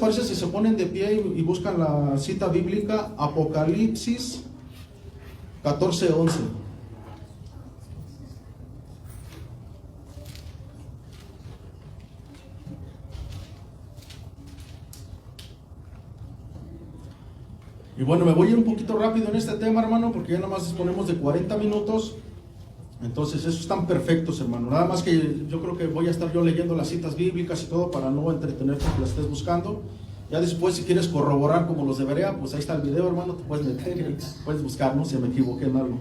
parece si se ponen de pie y buscan la cita bíblica? Apocalipsis 14:11. Y bueno, me voy a ir un poquito rápido en este tema, hermano, porque ya nada más disponemos de 40 minutos. Entonces, esos están perfectos, hermano. Nada más que yo creo que voy a estar yo leyendo las citas bíblicas y todo para no entretenerte que las estés buscando. Ya después, si quieres corroborar como los de Berea, pues ahí está el video, hermano. Te puedes meter y puedes buscar, ¿no? Si me equivoqué en algo.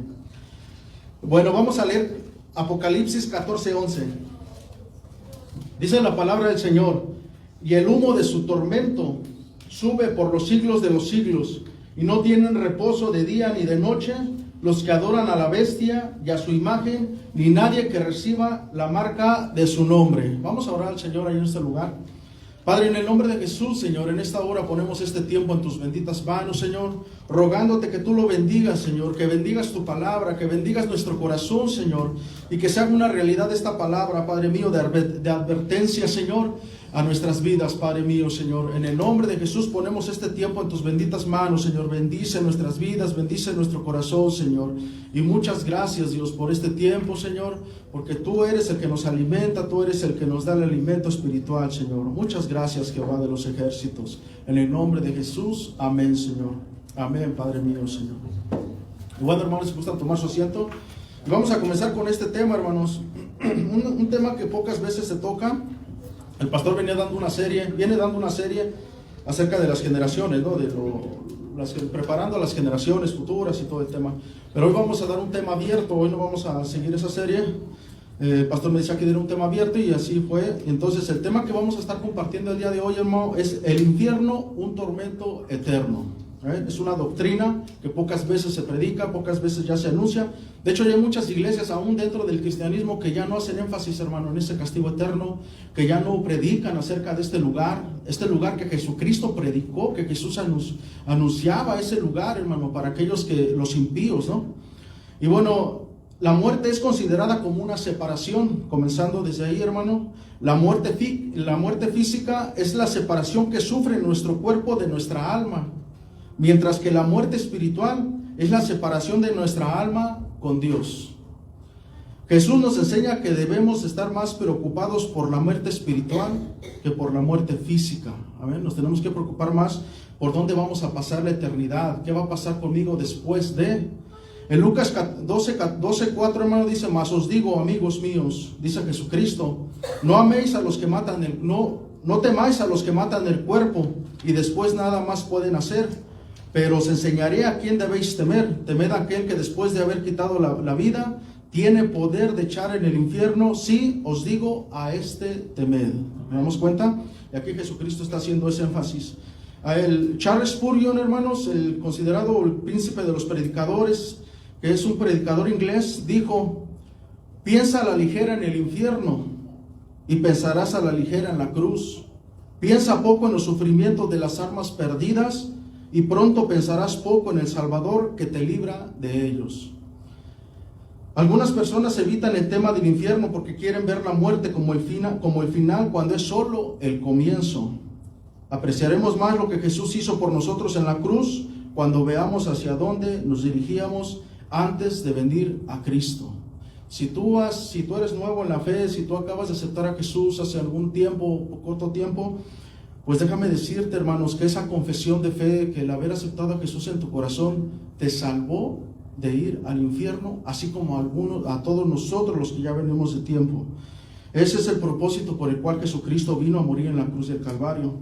Bueno, vamos a leer Apocalipsis 14:11. Dice la palabra del Señor: y el humo de su tormento sube por los siglos de los siglos, y no tienen reposo de día ni de noche los que adoran a la bestia y a su imagen, ni nadie que reciba la marca de su nombre. Vamos a orar al Señor ahí en este lugar. Padre, en el nombre de Jesús, Señor, en esta hora ponemos este tiempo en tus benditas manos, Señor, rogándote que tú lo bendigas, Señor, que bendigas tu palabra, que bendigas nuestro corazón, Señor, y que se haga una realidad esta palabra, Padre mío, de advertencia, Señor, a nuestras vidas, Padre mío, Señor. En el nombre de Jesús ponemos este tiempo en tus benditas manos, Señor. Bendice nuestras vidas, bendice nuestro corazón, Señor. Y muchas gracias, Dios, por este tiempo, Señor, porque tú eres el que nos alimenta, tú eres el que nos da el alimento espiritual, Señor. Muchas gracias, Jehová de los ejércitos. En el nombre de Jesús, amén, Señor. Amén, Padre mío, Señor. Y bueno, hermanos, si gustan tomar su asiento. Y vamos a comenzar con este tema, hermanos. Un tema que pocas veces se toca. El pastor viene dando una serie acerca de las generaciones, ¿no? Preparando a las generaciones futuras y todo el tema. Pero hoy vamos a dar un tema abierto, hoy no vamos a seguir esa serie. El pastor me decía que diera un tema abierto y así fue. Entonces el tema que vamos a estar compartiendo el día de hoy, hermano, es el infierno, un tormento eterno. Es una doctrina que pocas veces se predica, pocas veces ya se anuncia. De hecho, hay muchas iglesias aún dentro del cristianismo que ya no hacen énfasis, hermano, en ese castigo eterno, que ya no predican acerca de este lugar que Jesucristo predicó, que Jesús anunciaba ese lugar, hermano, para aquellos los impíos, ¿no? Y bueno, la muerte es considerada como una separación, comenzando desde ahí, hermano. La muerte física es la separación que sufre nuestro cuerpo de nuestra alma, mientras que la muerte espiritual es la separación de nuestra alma con Dios. Jesús nos enseña que debemos estar más preocupados por la muerte espiritual que por la muerte física. Amén. Nos tenemos que preocupar más por dónde vamos a pasar la eternidad, qué va a pasar conmigo después de. En Lucas 12:4, hermano, dice: mas os digo, amigos míos, dice Jesucristo, no temáis a los que matan el cuerpo y después nada más pueden hacer. Pero os enseñaré a quién debéis temer. Temed a aquel que después de haber quitado la vida, tiene poder de echar en el infierno. Sí, os digo, a este temed. ¿Me damos cuenta? Y aquí Jesucristo está haciendo ese énfasis. El Charles Spurgeon, hermanos, el considerado el príncipe de los predicadores, que es un predicador inglés, dijo: piensa a la ligera en el infierno y pensarás a la ligera en la cruz. Piensa poco en los sufrimientos de las almas perdidas y pronto pensarás poco en el Salvador que te libra de ellos. Algunas personas evitan el tema del infierno porque quieren ver la muerte como el final, cuando es solo el comienzo. Apreciaremos más lo que Jesús hizo por nosotros en la cruz cuando veamos hacia dónde nos dirigíamos antes de venir a Cristo. Si tú eres nuevo en la fe, si tú acabas de aceptar a Jesús hace algún tiempo, corto tiempo, pues déjame decirte, hermanos, que esa confesión de fe, que el haber aceptado a Jesús en tu corazón, te salvó de ir al infierno, así como a todos nosotros los que ya venimos de tiempo. Ese es el propósito por el cual Jesucristo vino a morir en la cruz del Calvario.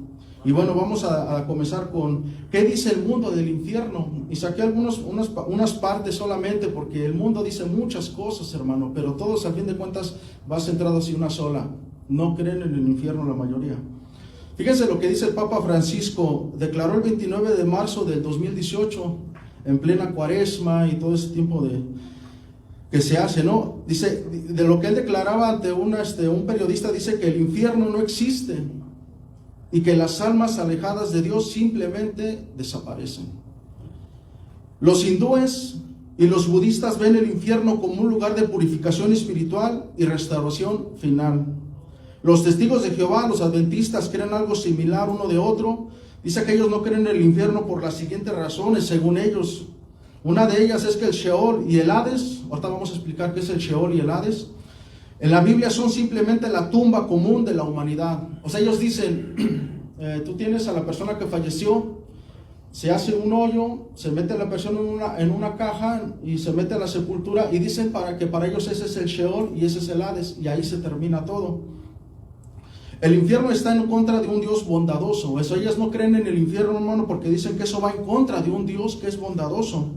Y bueno, vamos a comenzar con ¿qué dice el mundo del infierno? Y saqué unas partes solamente, porque el mundo dice muchas cosas, hermano, pero todos, a fin de cuentas, va centrado hacia una sola. No creen en el infierno la mayoría. Fíjense lo que dice el Papa Francisco. Declaró el 29 de marzo del 2018, en plena cuaresma y todo ese tiempo que se hace, ¿no? Dice, de lo que él declaraba ante un periodista, dice que el infierno no existe y que las almas alejadas de Dios simplemente desaparecen. Los hindúes y los budistas ven el infierno como un lugar de purificación espiritual y restauración final. Los testigos de Jehová, los adventistas, creen algo similar uno de otro. Dice que ellos no creen en el infierno por las siguientes razones, según ellos. Una de ellas es que el Sheol y el Hades, ahorita vamos a explicar qué es el Sheol y el Hades, en la Biblia son simplemente la tumba común de la humanidad. O sea, ellos dicen, tú tienes a la persona que falleció, se hace un hoyo, se mete a la persona en una caja y se mete a la sepultura, y dicen que para ellos ese es el Sheol y ese es el Hades, y ahí se termina todo. El infierno está en contra de un Dios bondadoso. Eso, ellas no creen en el infierno, hermano, porque dicen que eso va en contra de un Dios que es bondadoso.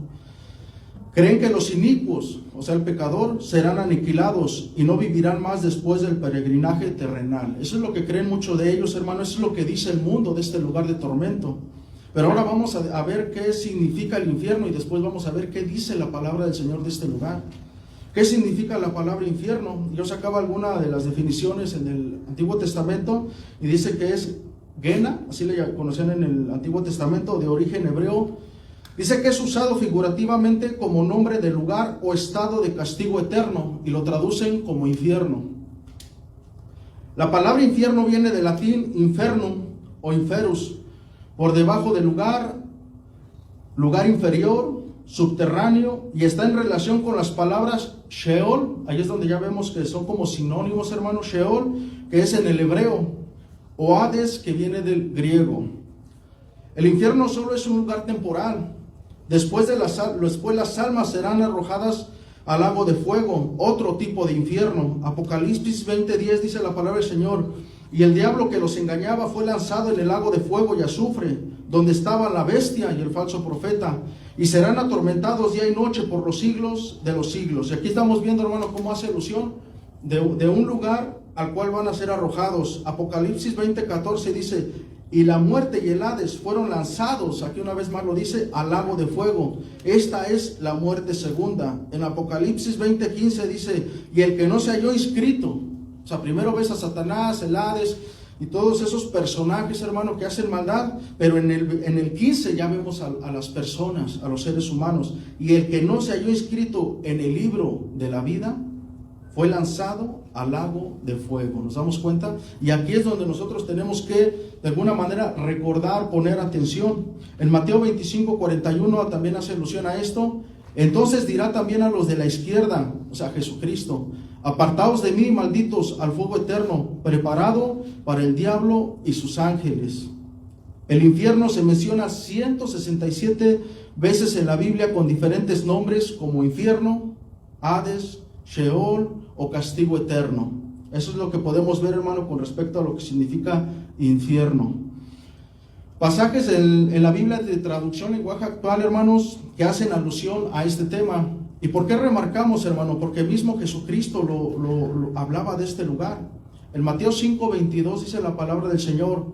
Creen que los inicuos, o sea, el pecador, serán aniquilados y no vivirán más después del peregrinaje terrenal. Eso es lo que creen muchos de ellos, hermano. Eso es lo que dice el mundo de este lugar de tormento. Pero ahora vamos a ver qué significa el infierno, y después vamos a ver qué dice la palabra del Señor de este lugar. ¿Qué significa la palabra infierno? Yo sacaba alguna de las definiciones en el Antiguo Testamento y dice que es Gena, así le conocían en el Antiguo Testamento, de origen hebreo. Dice que es usado figurativamente como nombre de lugar o estado de castigo eterno, y lo traducen como infierno. La palabra infierno viene del latín infernum o inferus, por debajo del lugar, lugar inferior, subterráneo, y está en relación con las palabras Sheol. Ahí es donde ya vemos que son como sinónimos, hermano. Sheol, que es en el hebreo, o Hades, que viene del griego. El infierno solo es un lugar temporal. Después las almas serán arrojadas al lago de fuego, otro tipo de infierno. Apocalipsis 20:10 dice la palabra del Señor: y el diablo que los engañaba fue lanzado en el lago de fuego y azufre, donde estaba la bestia y el falso profeta, y serán atormentados día y noche por los siglos de los siglos. Y aquí estamos viendo, hermano, cómo hace alusión de un lugar al cual van a ser arrojados. Apocalipsis 20:14 dice: y la muerte y el Hades fueron lanzados, aquí una vez más lo dice, al lago de fuego. Esta es la muerte segunda. En Apocalipsis 20:15 dice: y el que no se halló inscrito. O sea, primero ves a Satanás, el Hades y todos esos personajes, hermano, que hacen maldad, pero en el 15 ya vemos a las personas, a los seres humanos. Y el que no se halló inscrito en el libro de la vida fue lanzado al lago de fuego. ¿Nos damos cuenta? Y aquí es donde nosotros tenemos que, de alguna manera, recordar, poner atención. En Mateo 25:41 también hace alusión a esto. Entonces dirá también a los de la izquierda, o sea, Jesucristo: apartaos de mí, malditos, al fuego eterno, preparado para el diablo y sus ángeles. El infierno se menciona 167 veces en la Biblia con diferentes nombres, como infierno, Hades, Sheol o castigo eterno. Eso es lo que podemos ver, hermano, con respecto a lo que significa infierno. Pasajes en la Biblia de traducción lenguaje actual, hermanos, que hacen alusión a este tema. ¿Y por qué remarcamos, hermano? Porque mismo Jesucristo lo hablaba de este lugar. En Mateo 5:22 dice la palabra del Señor: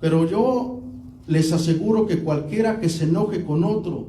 pero yo les aseguro que cualquiera que se enoje con otro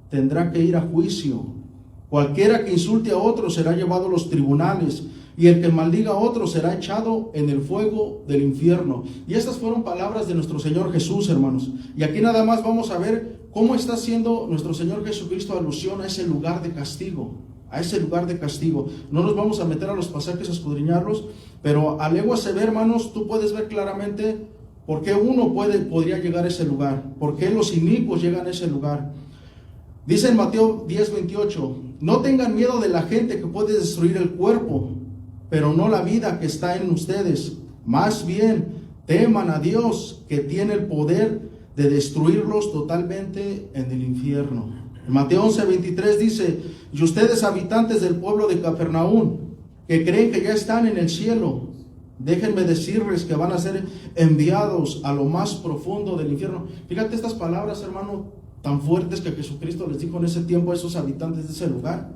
tendrá que ir a juicio. Cualquiera que insulte a otro será llevado a los tribunales, y el que maldiga a otro será echado en el fuego del infierno. Y estas fueron palabras de nuestro Señor Jesús, hermanos. Y aquí nada más vamos a ver cómo está haciendo nuestro Señor Jesucristo alusión a ese lugar de castigo. A ese lugar de castigo. No nos vamos a meter a los pasajes a escudriñarlos, pero a legua se ve, hermanos, tú puedes ver claramente por qué uno podría llegar a ese lugar, por qué los inicuos llegan a ese lugar. Dice en Mateo 10:28: no tengan miedo de la gente que puede destruir el cuerpo, pero no la vida que está en ustedes. Más bien, teman a Dios, que tiene el poder de destruirlos totalmente en el infierno. En Mateo 11:23 dice: y ustedes, habitantes del pueblo de Capernaum, que creen que ya están en el cielo, déjenme decirles que van a ser enviados a lo más profundo del infierno. Fíjate estas palabras, hermano, tan fuertes que Jesucristo les dijo en ese tiempo a esos habitantes de ese lugar.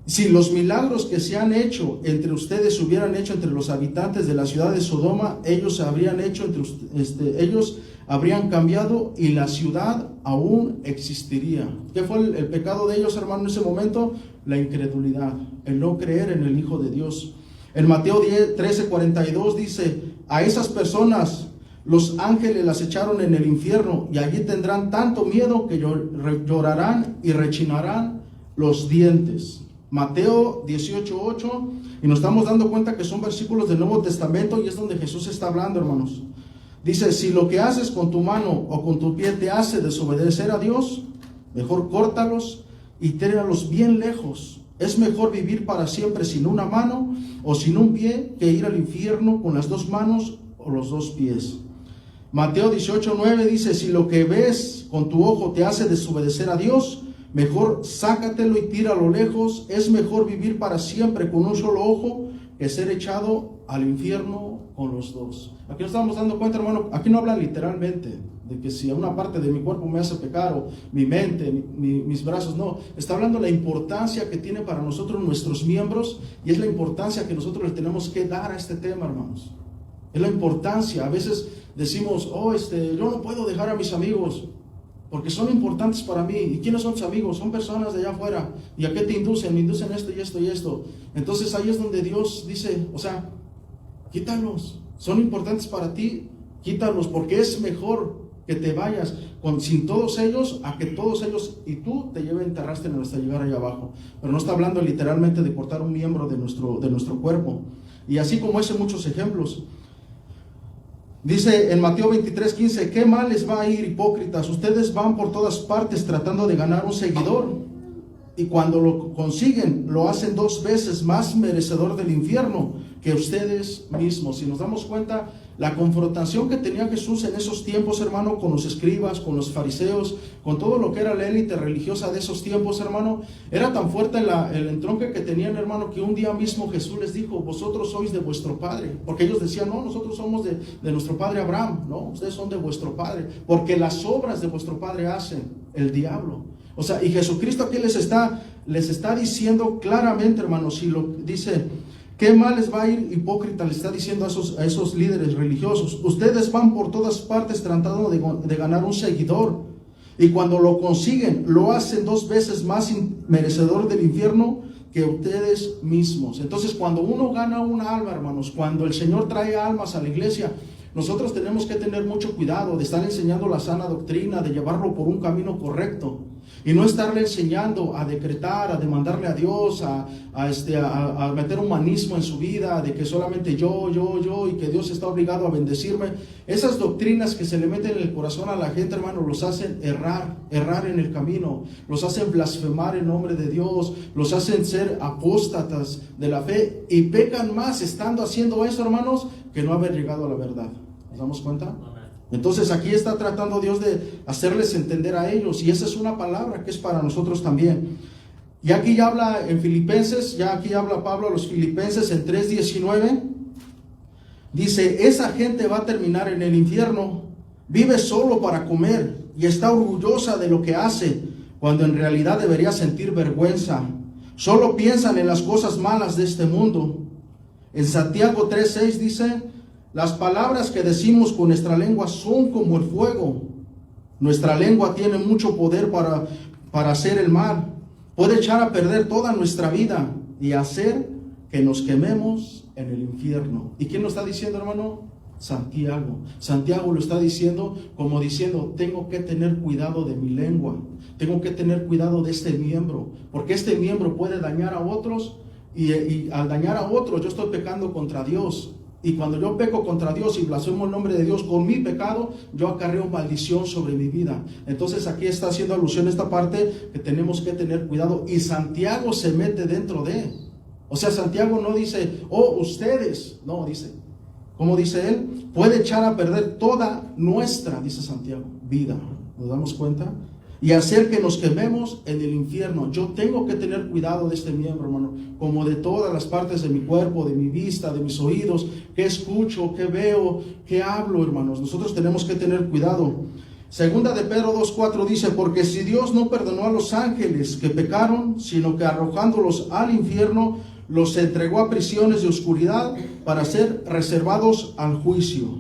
Si los milagros que se han hecho entre ustedes se hubieran hecho entre los habitantes de la ciudad de Sodoma, ellos habrían cambiado y la ciudad aún existiría. ¿Qué fue el pecado de ellos, hermano, en ese momento? La incredulidad, el no creer en el Hijo de Dios. En Mateo 13:42 dice: a esas personas los ángeles las echaron en el infierno, y allí tendrán tanto miedo que llorarán y rechinarán los dientes. Mateo 18:8, y nos estamos dando cuenta que son versículos del Nuevo Testamento y es donde Jesús está hablando, hermanos. Dice, si lo que haces con tu mano o con tu pie te hace desobedecer a Dios, mejor córtalos y tíralos bien lejos. Es mejor vivir para siempre sin una mano o sin un pie que ir al infierno con las dos manos o los dos pies. Mateo 18:9 dice, si lo que ves con tu ojo te hace desobedecer a Dios, mejor sácatelo y tíralo lejos. Es mejor vivir para siempre con un solo ojo que ser echado al infierno con los dos. Aquí nos estamos dando cuenta, hermano, aquí no habla literalmente de que si a una parte de mi cuerpo me hace pecar, o mi mente, mis brazos, no. Está hablando de la importancia que tiene para nosotros nuestros miembros, y es la importancia que nosotros le tenemos que dar a este tema, hermanos. Es la importancia. A veces decimos, yo no puedo dejar a mis amigos porque son importantes para mí. ¿Y quiénes son tus amigos? Son personas de allá afuera. ¿Y a qué te inducen? Me inducen esto y esto y esto. Entonces ahí es donde Dios dice, quítalos. Son importantes para ti, quítalos, porque es mejor que te vayas sin todos ellos a que todos ellos y tú te lleven terrastren hasta llegar allá abajo. Pero no está hablando literalmente de cortar un miembro de nuestro cuerpo. Y así como ese, muchos ejemplos. Dice en Mateo 23:15, ¿qué mal les va a ir, hipócritas? Ustedes van por todas partes tratando de ganar un seguidor, y cuando lo consiguen, lo hacen 2 veces más merecedor del infierno que ustedes mismos. Si nos damos cuenta, la confrontación que tenía Jesús en esos tiempos, hermano, con los escribas, con los fariseos, con todo lo que era la élite religiosa de esos tiempos, hermano, era tan fuerte el entronque que tenían, hermano, que un día mismo Jesús les dijo, vosotros sois de vuestro padre, porque ellos decían, no, nosotros somos de nuestro padre Abraham, no, ustedes son de vuestro padre, porque las obras de vuestro padre hacen el diablo. Y Jesucristo aquí les está diciendo claramente, hermanos, dice, ¿qué mal les va a ir, hipócrita? Le está diciendo a esos líderes religiosos, ustedes van por todas partes tratando de ganar un seguidor, y cuando lo consiguen, lo hacen 2 veces más merecedor del infierno que ustedes mismos. Entonces, cuando uno gana una alma, hermanos, cuando el Señor trae almas a la iglesia, nosotros tenemos que tener mucho cuidado de estar enseñando la sana doctrina, de llevarlo por un camino correcto, y no estarle enseñando a decretar, a demandarle a Dios, a meter humanismo en su vida, de que solamente yo, y que Dios está obligado a bendecirme. Esas doctrinas que se le meten en el corazón a la gente, hermano, los hacen errar en el camino, los hacen blasfemar en nombre de Dios, los hacen ser apóstatas de la fe, y pecan más estando haciendo eso, hermanos, que no haber llegado a la verdad. ¿Nos damos cuenta? Entonces aquí está tratando Dios de hacerles entender a ellos, y esa es una palabra que es para nosotros también. Y aquí ya habla en Filipenses, aquí habla Pablo a los Filipenses en 3:19. Dice, esa gente va a terminar en el infierno, vive solo para comer y está orgullosa de lo que hace, cuando en realidad debería sentir vergüenza. Solo piensan en las cosas malas de este mundo. En Santiago 3:6 dice, las palabras que decimos con nuestra lengua son como el fuego. Nuestra lengua tiene mucho poder para hacer el mal. Puede echar a perder toda nuestra vida y hacer que nos quememos en el infierno. ¿Y quién lo está diciendo, hermano? Santiago. Santiago lo está diciendo como diciendo, tengo que tener cuidado de mi lengua. Tengo que tener cuidado de este miembro, porque este miembro puede dañar a otros, y al dañar a otros yo estoy pecando contra Dios. Y cuando yo peco contra Dios y blasfemo el nombre de Dios con mi pecado, yo acarreo maldición sobre mi vida. Entonces aquí está haciendo alusión a esta parte que tenemos que tener cuidado. Y Santiago se mete dentro de. Santiago no dice, ustedes. No, dice, ¿cómo dice él? Puede echar a perder toda nuestra, dice Santiago, vida. ¿Nos damos cuenta? Y hacer que nos quememos en el infierno. Yo tengo que tener cuidado de este miembro, hermano, como de todas las partes de mi cuerpo, de mi vista, de mis oídos, qué escucho, qué veo, qué hablo, hermanos. Nosotros tenemos que tener cuidado. Segunda de Pedro 2:4 dice, porque si Dios no perdonó a los ángeles que pecaron, sino que arrojándolos al infierno, los entregó a prisiones de oscuridad para ser reservados al juicio.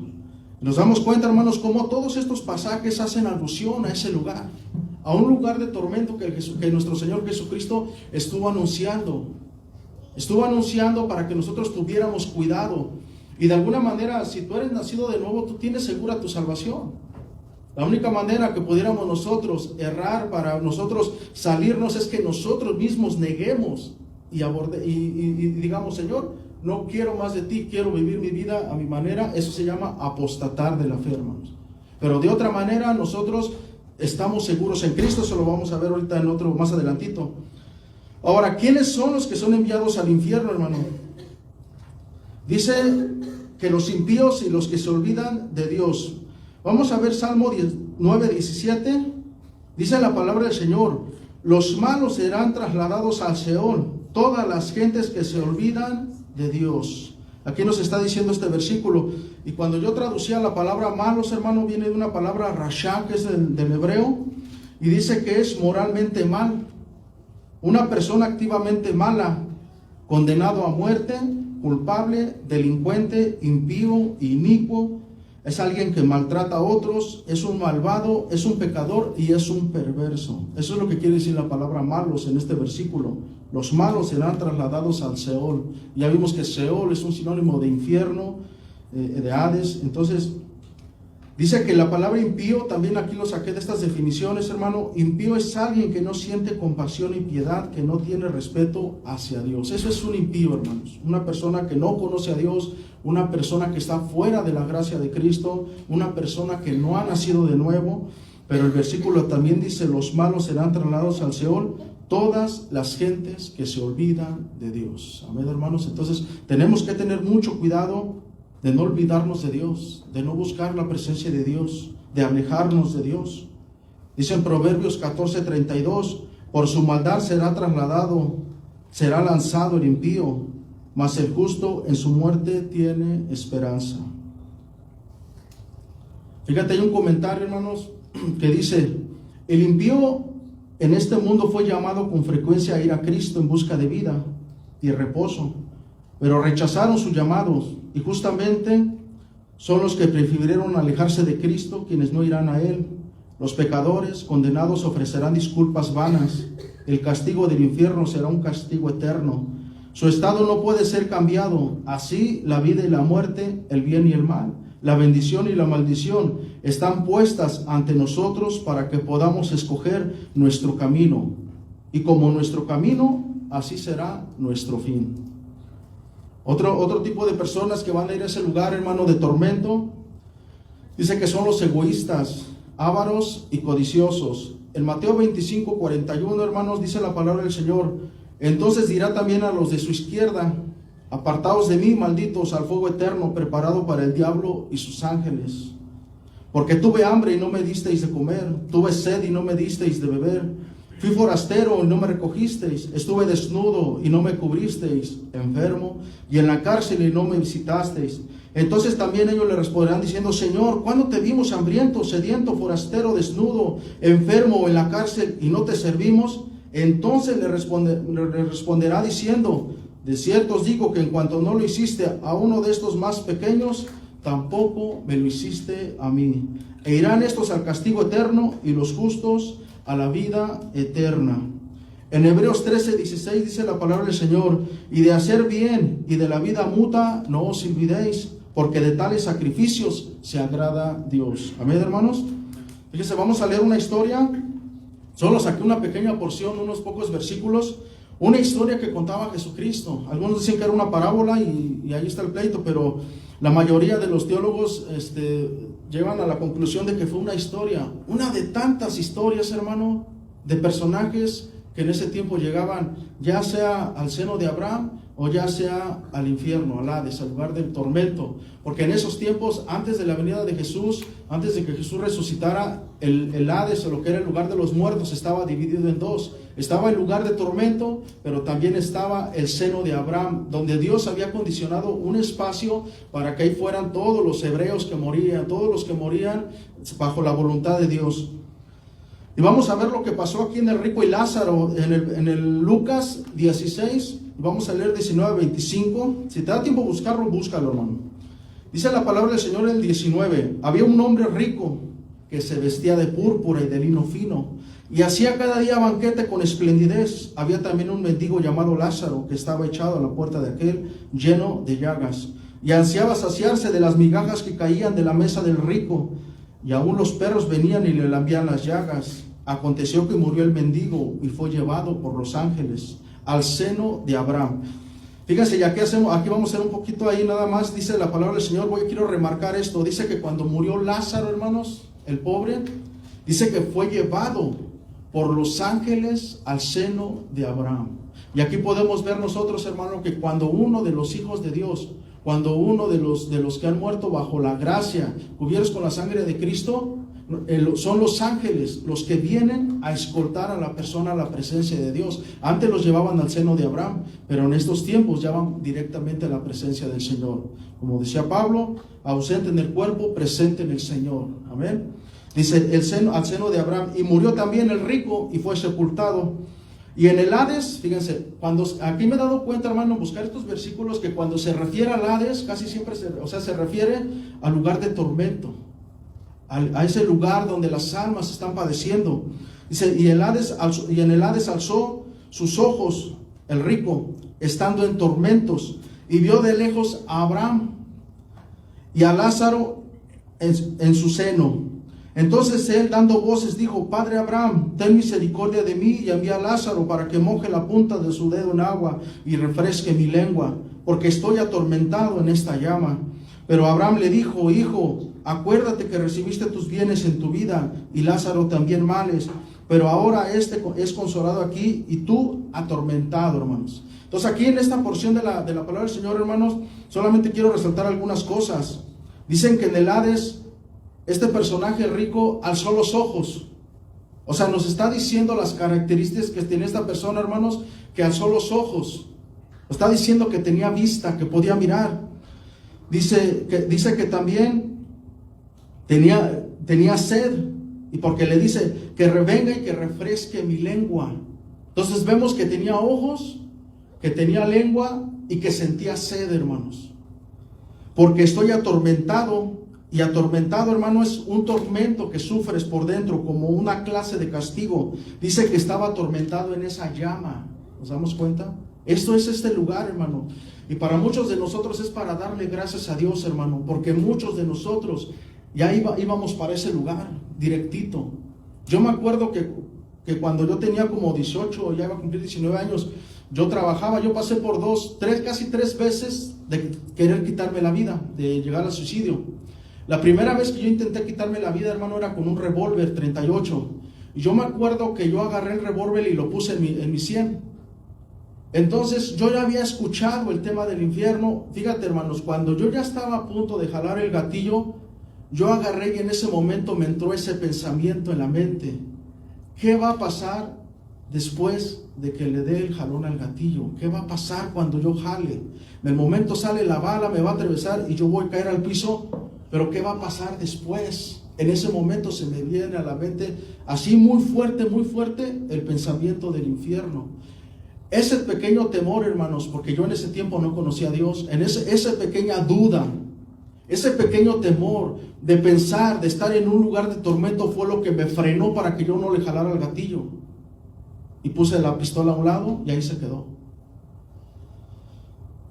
Nos damos cuenta, hermanos, cómo todos estos pasajes hacen alusión a ese lugar, a un lugar de tormento que nuestro Señor Jesucristo estuvo anunciando para que nosotros tuviéramos cuidado. Y de alguna manera, si tú eres nacido de nuevo, tú tienes segura tu salvación. La única manera que pudiéramos nosotros errar, para nosotros salirnos, es que nosotros mismos neguemos y digamos, Señor, no quiero más de ti, quiero vivir mi vida a mi manera. Eso se llama apostatar de la fe, hermanos. Pero de otra manera nosotros estamos seguros en Cristo. Eso lo vamos a ver ahorita en otro, más adelantito. Ahora, ¿quiénes son los que son enviados al infierno, hermano? Dice que los impíos y los que se olvidan de Dios. Vamos a ver Salmo 9:17. Dice la palabra del Señor: los malos serán trasladados al Seol, todas las gentes que se olvidan de Dios. Aquí nos está diciendo este versículo. Y cuando yo traducía la palabra malos, hermano, viene de una palabra rasha, que es del hebreo, y dice que es moralmente mal. Una persona activamente mala, condenado a muerte, culpable, delincuente, impío, inicuo. Es alguien que maltrata a otros, es un malvado, es un pecador y es un perverso. Eso es lo que quiere decir la palabra malos en este versículo. Los malos serán trasladados al Seol. Ya vimos que Seol es un sinónimo de infierno, de Hades. Entonces, dice que la palabra impío, también aquí lo saqué de estas definiciones, hermano. Impío es alguien que no siente compasión y piedad, que no tiene respeto hacia Dios. Eso es un impío, hermanos. Una persona que no conoce a Dios, una persona que está fuera de la gracia de Cristo, una persona que no ha nacido de nuevo. Pero el versículo también dice: los malos serán trasladados al Seol, todas las gentes que se olvidan de Dios. Amén, hermanos. Entonces tenemos que tener mucho cuidado de no olvidarnos de Dios, de no buscar la presencia de Dios, de alejarnos de Dios. Dice en Proverbios 14:32: por su maldad será trasladado, será lanzado el impío, mas el justo en su muerte tiene esperanza. Fíjate, hay un comentario, hermanos, que dice: el impío en este mundo fue llamado con frecuencia a ir a Cristo en busca de vida y reposo, pero rechazaron sus llamados, y justamente son los que prefirieron alejarse de Cristo quienes no irán a Él. Los pecadores condenados ofrecerán disculpas vanas. El castigo del infierno será un castigo eterno. Su estado no puede ser cambiado. Así la vida y la muerte, el bien y el mal, la bendición y la maldición están puestas ante nosotros para que podamos escoger nuestro camino. Y como nuestro camino, así será nuestro fin. Otro tipo de personas que van a ir a ese lugar, hermano, de tormento, dice que son los egoístas, ávaros y codiciosos. En Mateo 25:41, hermanos, dice la palabra del Señor: entonces dirá también a los de su izquierda: apartaos de mí, malditos, al fuego eterno preparado para el diablo y sus ángeles. Porque tuve hambre y no me disteis de comer, tuve sed y no me disteis de beber, fui forastero y no me recogisteis, estuve desnudo y no me cubristeis, enfermo y en la cárcel y no me visitasteis. Entonces también ellos le responderán diciendo: Señor, ¿cuándo te vimos hambriento, sediento, forastero, desnudo, enfermo o en la cárcel y no te servimos? Entonces le responderá diciendo: de cierto os digo que en cuanto no lo hiciste a uno de estos más pequeños, tampoco me lo hiciste a mí. E irán estos al castigo eterno y los justos a la vida eterna. En Hebreos 13:16 dice la palabra del Señor: y de hacer bien y de la vida muta no os olvidéis, porque de tales sacrificios se agrada Dios. Amén, hermanos. Fíjense, vamos a leer una historia. Solo saqué una pequeña porción, unos pocos versículos. Una historia que contaba Jesucristo. Algunos dicen que era una parábola y ahí está el pleito, pero la mayoría de los teólogos llegan a la conclusión de que fue una historia, una de tantas historias, hermano, de personajes que en ese tiempo llegaban ya sea al seno de Abraham o ya sea al infierno, al Hades, al lugar del tormento. Porque en esos tiempos, antes de la venida de Jesús, antes de que Jesús resucitara, el Hades, o lo que era el lugar de los muertos, estaba dividido en dos. Estaba el lugar de tormento, pero también estaba el seno de Abraham, donde Dios había condicionado un espacio para que ahí fueran todos los hebreos que morían, todos los que morían bajo la voluntad de Dios. Y vamos a ver lo que pasó aquí en el rico y Lázaro, en el Lucas 16, vamos a leer 19-25. Si te da tiempo buscarlo, búscalo, hermano. Dice la palabra del Señor en el 19: había un hombre rico que se vestía de púrpura y de lino fino, y hacía cada día banquete con esplendidez. Había también un mendigo llamado Lázaro, que estaba echado a la puerta de aquel, lleno de llagas, y ansiaba saciarse de las migajas que caían de la mesa del rico, y aún los perros venían y le lambían las llagas. Aconteció que murió el mendigo y fue llevado por los ángeles al seno de Abraham. Fíjense, ya que aquí vamos a hacer un poquito ahí nada más, dice la palabra del Señor, quiero remarcar esto, dice que cuando murió Lázaro, hermanos, el pobre, dice que fue llevado por los ángeles al seno de Abraham. Y aquí podemos ver nosotros, hermano, que cuando uno de los hijos de Dios, cuando uno de los que han muerto bajo la gracia, cubiertos con la sangre de Cristo, son los ángeles los que vienen a escoltar a la persona a la presencia de Dios. Antes los llevaban al seno de Abraham, pero en estos tiempos ya van directamente a la presencia del Señor. Como decía Pablo, ausente en el cuerpo, presente en el Señor. Amén. Dice al seno de Abraham, y murió también el rico y fue sepultado. Y en el Hades, fíjense, aquí me he dado cuenta, hermano, buscar estos versículos, que cuando se refiere al Hades, casi siempre se refiere al lugar de tormento, a ese lugar donde las almas están padeciendo. Dice, y en el Hades alzó sus ojos el rico, estando en tormentos, y vio de lejos a Abraham y a Lázaro en su seno. Entonces él, dando voces, dijo: Padre Abraham, ten misericordia de mí y envía a Lázaro para que moje la punta de su dedo en agua y refresque mi lengua, porque estoy atormentado en esta llama. Pero Abraham le dijo: Hijo, acuérdate que recibiste tus bienes en tu vida y Lázaro también males, pero ahora este es consolado aquí y tú atormentado, hermanos. Entonces aquí en esta porción de la palabra del Señor, hermanos, solamente quiero resaltar algunas cosas. Dicen que en el Hades este personaje rico alzó los ojos. O sea, nos está diciendo las características que tiene esta persona, hermanos, que alzó los ojos. Está diciendo que tenía vista, que podía mirar. Dice que también tenía sed, y porque le dice que revenga y que refresque mi lengua. Entonces vemos que tenía ojos, que tenía lengua y que sentía sed, hermanos. Porque estoy atormentado. Y atormentado, hermano, es un tormento que sufres por dentro, como una clase de castigo. Dice que estaba atormentado en esa llama. ¿Nos damos cuenta? Esto es este lugar, hermano. Y para muchos de nosotros es para darle gracias a Dios, hermano, porque muchos de nosotros ya íbamos para ese lugar, directito. Yo me acuerdo que cuando yo tenía como 18, ya iba a cumplir 19 años, yo trabajaba, yo pasé por casi tres veces de querer quitarme la vida, de llegar al suicidio. La primera vez que yo intenté quitarme la vida, hermano, era con un revólver 38. Y yo me acuerdo que yo agarré el revólver y lo puse en mi sien. Entonces yo ya había escuchado el tema del infierno. Fíjate, hermanos, cuando yo ya estaba a punto de jalar el gatillo, yo agarré y en ese momento me entró ese pensamiento en la mente: ¿qué va a pasar después de que le dé el jalón al gatillo? ¿Qué va a pasar cuando yo jale? En el momento sale la bala, me va a atravesar y yo voy a caer al piso. Pero ¿qué va a pasar después? En ese momento se me viene a la mente, así muy fuerte, el pensamiento del infierno. Ese pequeño temor, hermanos, porque yo en ese tiempo no conocía a Dios, en esa pequeña duda, ese pequeño temor de pensar, de estar en un lugar de tormento, fue lo que me frenó para que yo no le jalara el gatillo. Y puse la pistola a un lado y ahí se quedó.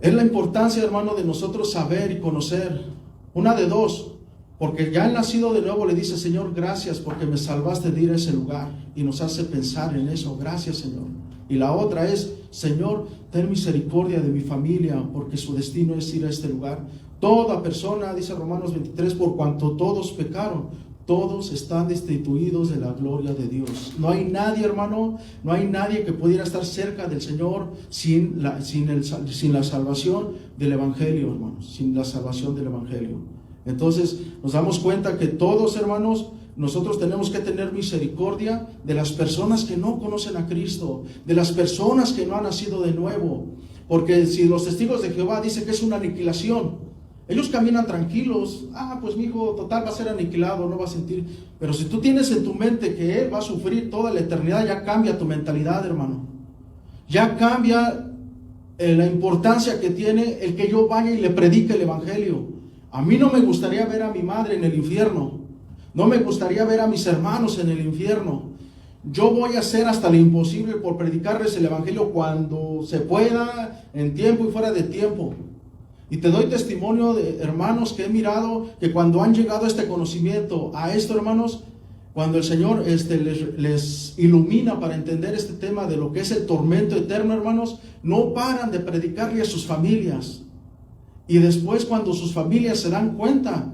Es la importancia, hermano, de nosotros saber y conocer. Una de dos, porque ya el nacido de nuevo le dice: Señor, gracias porque me salvaste de ir a ese lugar, y nos hace pensar en eso. Gracias, Señor. Y la otra es: Señor, ten misericordia de mi familia, porque su destino es ir a este lugar. Toda persona, dice Romanos 23, por cuanto todos pecaron, todos están destituidos de la gloria de Dios. No hay nadie, hermano, no hay nadie que pudiera estar cerca del Señor sin la salvación del Evangelio, hermanos, sin la salvación del Evangelio. Entonces nos damos cuenta que todos, hermanos, nosotros tenemos que tener misericordia de las personas que no conocen a Cristo, de las personas que no han nacido de nuevo, porque si los testigos de Jehová dicen que es una aniquilación, ellos caminan tranquilos. Pues mi hijo total va a ser aniquilado, no va a sentir. Pero si tú tienes en tu mente que él va a sufrir toda la eternidad, ya cambia tu mentalidad, hermano. Ya cambia la importancia que tiene el que yo vaya y le predique el Evangelio. A mí no me gustaría ver a mi madre en el infierno. No me gustaría ver a mis hermanos en el infierno. Yo voy a hacer hasta lo imposible por predicarles el Evangelio cuando se pueda, en tiempo y fuera de tiempo. Y te doy testimonio de hermanos que he mirado que cuando han llegado a este conocimiento, a esto, hermanos, cuando el Señor les ilumina para entender este tema de lo que es el tormento eterno, hermanos, no paran de predicarle a sus familias. Y después, cuando sus familias se dan cuenta,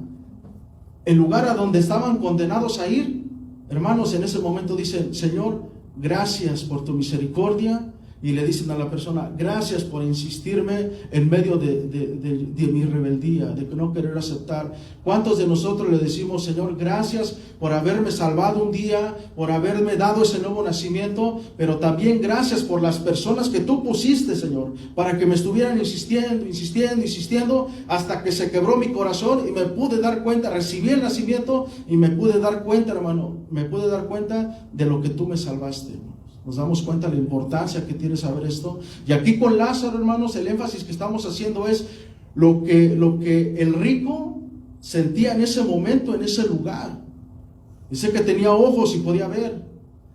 el lugar a donde estaban condenados a ir, hermanos, en ese momento dicen: Señor, gracias por tu misericordia. Y le dicen a la persona: gracias por insistirme en medio de mi rebeldía, de no querer aceptar. ¿Cuántos de nosotros le decimos: Señor, gracias por haberme salvado un día, por haberme dado ese nuevo nacimiento, pero también gracias por las personas que tú pusiste, Señor, para que me estuvieran insistiendo, hasta que se quebró mi corazón y me pude dar cuenta, recibí el nacimiento y me pude dar cuenta, hermano, de lo que tú me salvaste? Nos damos cuenta de la importancia que tiene saber esto. Y aquí con Lázaro, hermanos, el énfasis que estamos haciendo es lo que el rico sentía en ese momento, en ese lugar. Dice que tenía ojos y podía ver.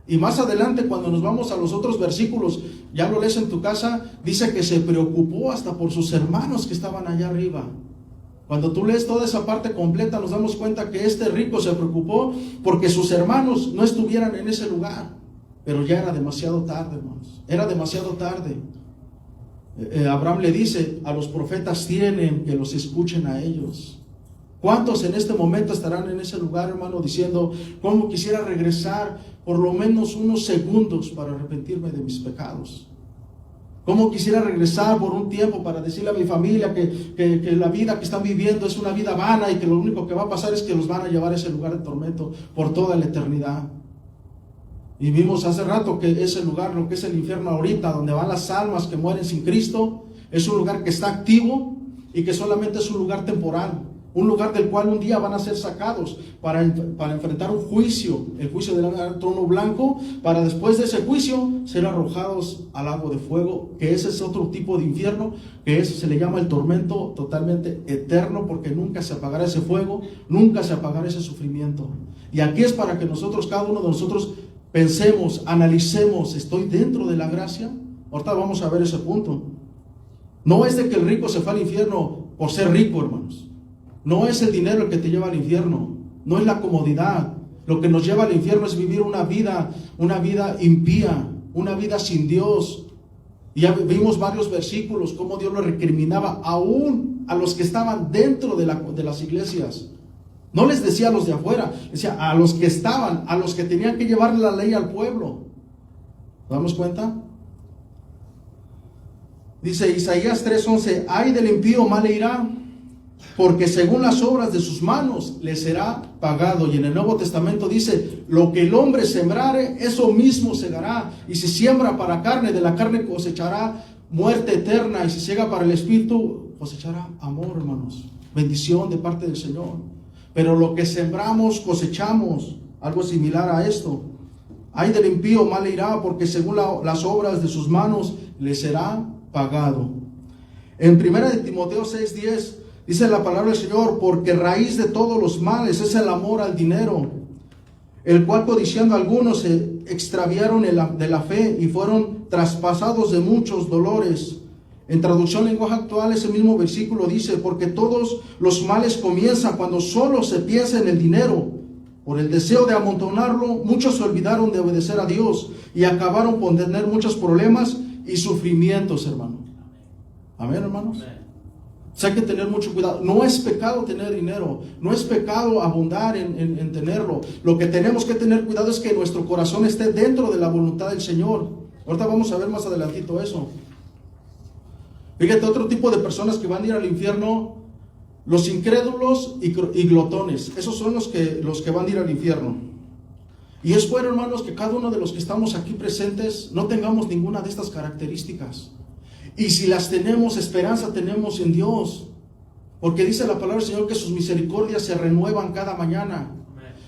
Y más adelante, cuando nos vamos a los otros versículos, ya lo lees en tu casa, dice que se preocupó hasta por sus hermanos que estaban allá arriba. Cuando tú lees toda esa parte completa, nos damos cuenta que este rico se preocupó porque sus hermanos no estuvieran en ese lugar. Pero ya era demasiado tarde, hermanos. Era demasiado tarde. Abraham le dice: a los profetas tienen que los escuchen a ellos. ¿Cuántos en este momento estarán en ese lugar, hermano, diciendo: cómo quisiera regresar por lo menos unos segundos para arrepentirme de mis pecados? ¿Cómo quisiera regresar por un tiempo para decirle a mi familia que la vida que están viviendo es una vida vana y que lo único que va a pasar es que los van a llevar a ese lugar de tormento por toda la eternidad? Y vimos hace rato que ese lugar, lo que es el infierno ahorita, donde van las almas que mueren sin Cristo, es un lugar que está activo y que solamente es un lugar temporal, un lugar del cual un día van a ser sacados para enfrentar un juicio, el juicio del trono blanco, para después de ese juicio ser arrojados al lago de fuego, que ese es otro tipo de infierno, que eso se le llama el tormento totalmente eterno, porque nunca se apagará ese fuego, nunca se apagará ese sufrimiento. Y aquí es para que nosotros, cada uno de nosotros, pensemos, analicemos: ¿estoy dentro de la gracia? Ahorita vamos a ver ese punto. No es de que el rico se fue al infierno por ser rico, hermanos. No es el dinero el que te lleva al infierno. No es la comodidad. Lo que nos lleva al infierno es vivir una vida impía, una vida sin Dios. Y ya vimos varios versículos cómo Dios lo recriminaba aún a los que estaban dentro de las iglesias. No les decía a los de afuera, decía a los que estaban, a los que tenían que llevarle la ley al pueblo. ¿Nos damos cuenta? Dice Isaías 3:11: ay del impío, mal le irá, porque según las obras de sus manos le será pagado. Y en el Nuevo Testamento dice: lo que el hombre sembrare, eso mismo segará. Y si siembra para carne, de la carne cosechará muerte eterna. Y si ciega para el espíritu, cosechará amor, hermanos. Bendición de parte del Señor. Pero lo que sembramos, cosechamos. Algo similar a esto. Ay del impío, mal le irá, porque según las obras de sus manos le será pagado. En 1 Timoteo 6:10 dice la palabra del Señor: porque raíz de todos los males es el amor al dinero, el cual codiciando algunos se extraviaron de la fe y fueron traspasados de muchos dolores. En traducción lenguaje actual, ese mismo versículo dice: porque todos los males comienzan cuando solo se piensa en el dinero. Por el deseo de amontonarlo, muchos se olvidaron de obedecer a Dios y acabaron por tener muchos problemas y sufrimientos, hermano. Amén, hermanos. O sea, hay que tener mucho cuidado. No es pecado tener dinero, no es pecado abundar en tenerlo. Lo que tenemos que tener cuidado es que nuestro corazón esté dentro de la voluntad del Señor. Ahorita vamos a ver más adelantito eso. Fíjate, otro tipo de personas que van a ir al infierno: los incrédulos y glotones. Esos son los que van a ir al infierno. Y es bueno, hermanos, que cada uno de los que estamos aquí presentes no tengamos ninguna de estas características. Y si las tenemos, esperanza tenemos en Dios. Porque dice la palabra del Señor que sus misericordias se renuevan cada mañana.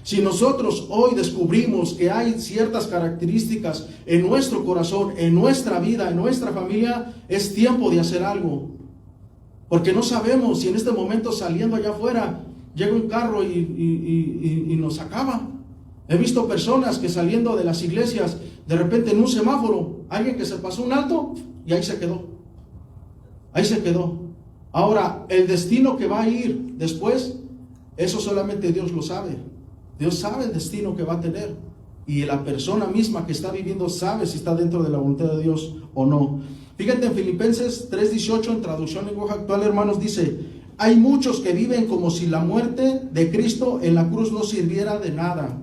Si nosotros hoy descubrimos que hay ciertas características en nuestro corazón, en nuestra vida, en nuestra familia, es tiempo de hacer algo. Porque no sabemos si en este momento, saliendo allá afuera, llega un carro y nos acaba. He visto personas que saliendo de las iglesias, de repente en un semáforo, alguien que se pasó un alto y ahí se quedó. Ahí se quedó. Ahora, el destino que va a ir después, eso solamente Dios lo sabe. Dios sabe el destino que va a tener. Y la persona misma que está viviendo sabe si está dentro de la voluntad de Dios o no. Fíjate en Filipenses 3:18, en traducción lenguaje actual, hermanos, dice: hay muchos que viven como si la muerte de Cristo en la cruz no sirviera de nada.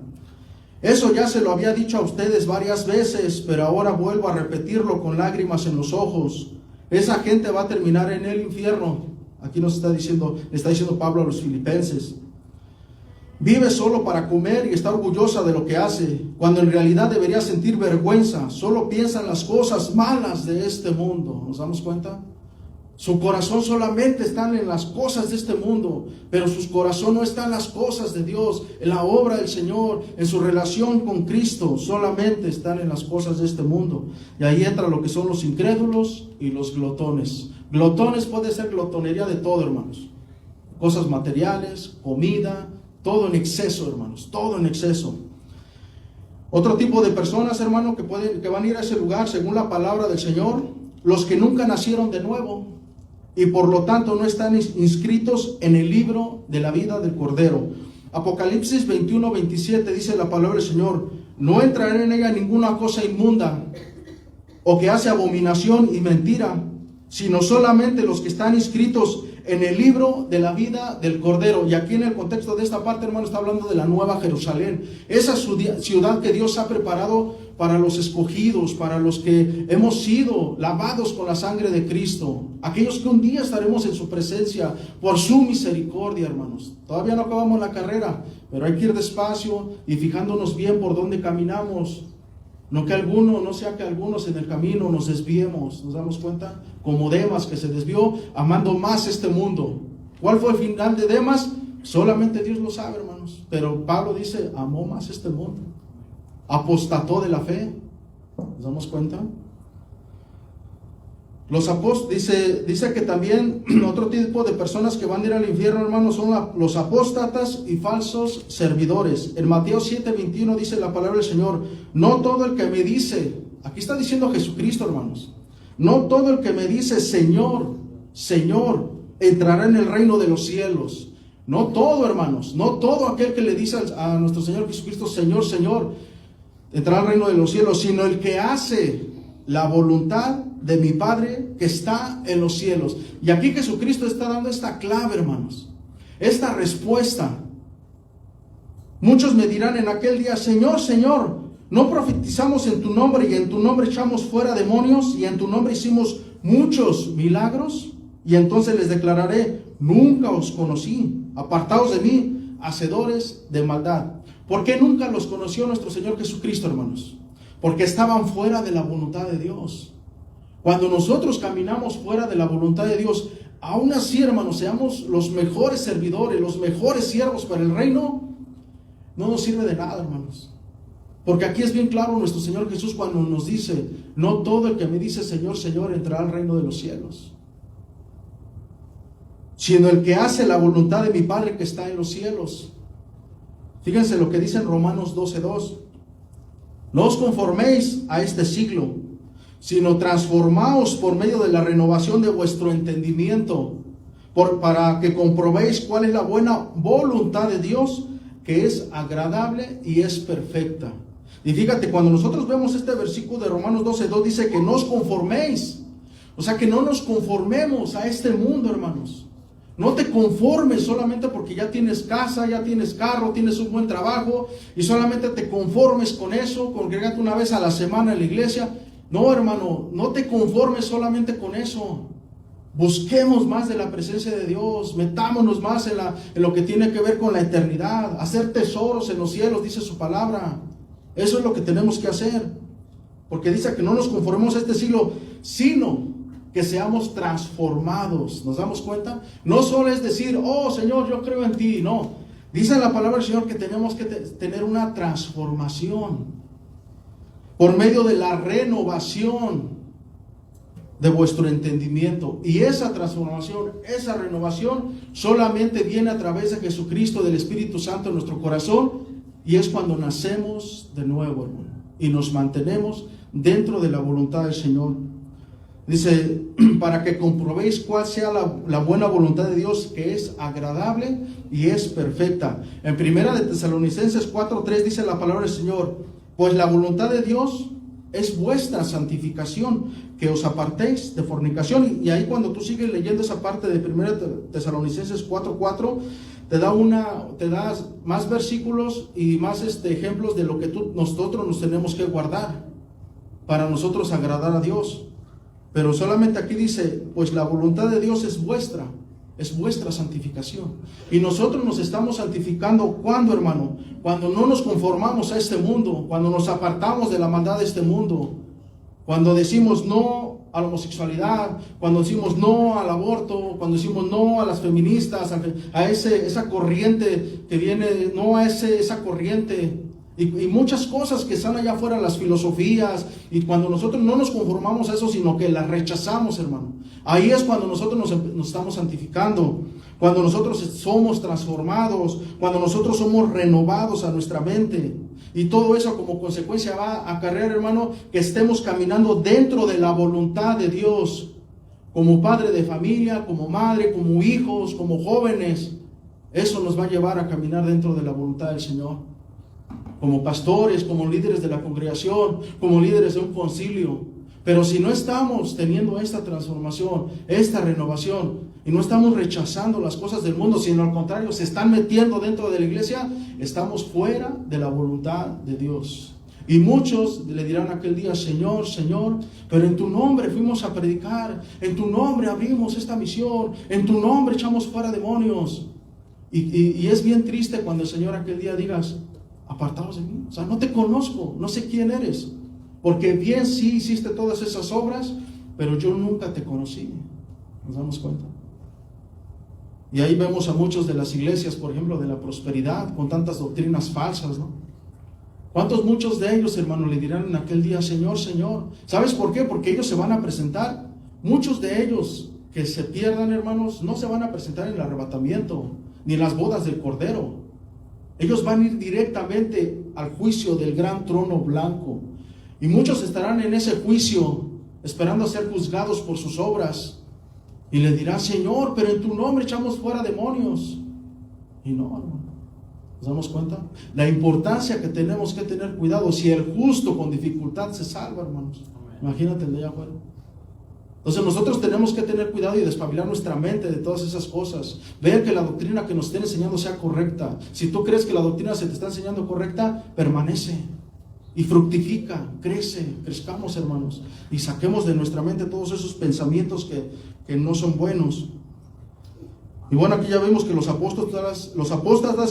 Eso ya se lo había dicho a ustedes varias veces, pero ahora vuelvo a repetirlo con lágrimas en los ojos. Esa gente va a terminar en el infierno. Aquí nos está diciendo Pablo a los filipenses. Vive solo para comer y está orgullosa de lo que hace, cuando en realidad debería sentir vergüenza. Solo piensa en las cosas malas de este mundo. ¿Nos damos cuenta? Su corazón solamente está en las cosas de este mundo, pero su corazón no está en las cosas de Dios, en la obra del Señor, en su relación con Cristo. Solamente están en las cosas de este mundo. Y ahí entra lo que son los incrédulos y los glotones. Glotones puede ser glotonería de todo, hermanos. Cosas materiales, comida, todo en exceso, hermanos, todo en exceso. Otro tipo de personas, hermano, que van a ir a ese lugar, según la palabra del Señor, los que nunca nacieron de nuevo y por lo tanto no están inscritos en el libro de la vida del Cordero. Apocalipsis 21:27 dice la palabra del Señor: no entrará en ella ninguna cosa inmunda o que hace abominación y mentira, sino solamente los que están inscritos en el libro de la vida del Cordero. Y aquí en el contexto de esta parte, hermano, está hablando de la Nueva Jerusalén, esa ciudad que Dios ha preparado para los escogidos, para los que hemos sido lavados con la sangre de Cristo, aquellos que un día estaremos en su presencia por su misericordia, hermanos. Todavía no acabamos la carrera, pero hay que ir despacio y fijándonos bien por dónde caminamos. No sea que algunos en el camino nos desviemos. ¿Nos damos cuenta? Como Demas, que se desvió amando más este mundo. ¿Cuál fue el final de Demas? Solamente Dios lo sabe, hermanos. Pero Pablo dice, amó más este mundo. Apostató de la fe. ¿Nos damos cuenta? Los apóstoles, dice que también otro tipo de personas que van a ir al infierno, hermanos, son los apóstatas y falsos servidores. En Mateo 7:21 dice la palabra del Señor: no todo el que me dice, aquí está diciendo Jesucristo, hermanos, no todo el que me dice Señor, Señor, entrará en el reino de los cielos. No todo, hermanos, no todo aquel que le dice a nuestro Señor Jesucristo Señor, Señor, entrará al reino de los cielos, sino el que hace la voluntad de mi Padre que está en los cielos. Y aquí Jesucristo está dando esta clave, hermanos, esta respuesta. Muchos me dirán en aquel día: Señor, Señor, ¿no profetizamos en tu nombre y en tu nombre echamos fuera demonios y en tu nombre hicimos muchos milagros? Y entonces les declararé: nunca os conocí, apartaos de mí, hacedores de maldad. ¿Por qué nunca los conoció nuestro Señor Jesucristo, hermanos? Porque estaban fuera de la voluntad de Dios. Cuando nosotros caminamos fuera de la voluntad de Dios, aún así, hermanos, seamos los mejores servidores, los mejores siervos para el reino, no nos sirve de nada, hermanos. Porque aquí es bien claro nuestro Señor Jesús cuando nos dice: no todo el que me dice Señor, Señor entrará al reino de los cielos, sino el que hace la voluntad de mi Padre que está en los cielos. Fíjense lo que dice en Romanos 12:2: no os conforméis a este siglo, sino transformaos por medio de la renovación de vuestro entendimiento, para que comprobéis cuál es la buena voluntad de Dios, que es agradable y es perfecta. Y fíjate, cuando nosotros vemos este versículo de Romanos 12:2, dice que no os conforméis, o sea, que no nos conformemos a este mundo, hermanos. No te conformes solamente porque ya tienes casa, ya tienes carro, tienes un buen trabajo y solamente te conformes con eso, congregate una vez a la semana en la iglesia. No, hermano, no te conformes solamente con eso. Busquemos más de la presencia de Dios, metámonos más en lo que tiene que ver con la eternidad, hacer tesoros en los cielos, dice su palabra. Eso es lo que tenemos que hacer, porque dice que no nos conformemos a este siglo, sino que seamos transformados. ¿Nos damos cuenta? No solo es decir: oh Señor, yo creo en ti. No, dice la palabra del Señor que tenemos que tener una transformación por medio de la renovación de vuestro entendimiento. Y esa transformación, esa renovación solamente viene a través de Jesucristo, del Espíritu Santo en nuestro corazón, y es cuando nacemos de nuevo, hermano, y nos mantenemos dentro de la voluntad del Señor. Dice, para que comprobéis cuál sea la buena voluntad de Dios, que es agradable y es perfecta. En primera de Tesalonicenses 4:3 dice la palabra del Señor, pues la voluntad de Dios es vuestra santificación, que os apartéis de fornicación. Y ahí cuando tú sigues leyendo esa parte de primera de Tesalonicenses 4:4, te da más versículos y más ejemplos de lo que nosotros nos tenemos que guardar para nosotros agradar a Dios. Pero solamente aquí dice, pues la voluntad de Dios es vuestra santificación. Y nosotros nos estamos santificando, ¿cuándo, hermano? Cuando no nos conformamos a este mundo, cuando nos apartamos de la maldad de este mundo, cuando decimos no a la homosexualidad, cuando decimos no al aborto, cuando decimos no a las feministas, a esa corriente que viene, no a esa corriente. Y muchas cosas que están allá afuera, las filosofías, y cuando nosotros no nos conformamos a eso, sino que las rechazamos, hermano, ahí es cuando nosotros nos estamos santificando, cuando nosotros somos transformados, cuando nosotros somos renovados a nuestra mente, y todo eso como consecuencia va a acarrear, hermano, que estemos caminando dentro de la voluntad de Dios, como padre de familia, como madre, como hijos, como jóvenes. Eso nos va a llevar a caminar dentro de la voluntad del Señor. Como pastores, como líderes de la congregación, como líderes de un concilio. Pero si no estamos teniendo esta transformación, esta renovación, y no estamos rechazando las cosas del mundo, sino al contrario, se están metiendo dentro de la iglesia, estamos fuera de la voluntad de Dios. Y muchos le dirán aquel día, Señor, Señor, pero en tu nombre fuimos a predicar, en tu nombre abrimos esta misión, en tu nombre echamos fuera demonios. Y es bien triste cuando el Señor aquel día digas, apartaos de mí, o sea, no te conozco, no sé quién eres, porque bien sí hiciste todas esas obras, pero yo nunca te conocí. ¿Nos damos cuenta? Y ahí vemos a muchos de las iglesias, por ejemplo, de la prosperidad, con tantas doctrinas falsas, ¿no? Muchos de ellos, hermano, le dirán en aquel día, Señor, Señor? ¿Sabes por qué? Porque ellos se van a presentar, muchos de ellos que se pierdan, hermanos, no se van a presentar en el arrebatamiento, ni en las bodas del Cordero. Ellos van a ir directamente al juicio del gran trono blanco. Y muchos estarán en ese juicio esperando a ser juzgados por sus obras. Y le dirán, Señor, pero en tu nombre echamos fuera demonios. Y no, hermano. ¿Nos damos cuenta? La importancia que tenemos que tener cuidado. Si el justo con dificultad se salva, hermanos. Imagínate el de allá afuera. Entonces nosotros tenemos que tener cuidado y despabilar nuestra mente de todas esas cosas. Ver que la doctrina que nos estén enseñando sea correcta. Si tú crees que la doctrina se te está enseñando correcta, permanece y fructifica, crezcamos, hermanos, y saquemos de nuestra mente todos esos pensamientos que no son buenos. Y bueno, aquí ya vemos que los apóstatas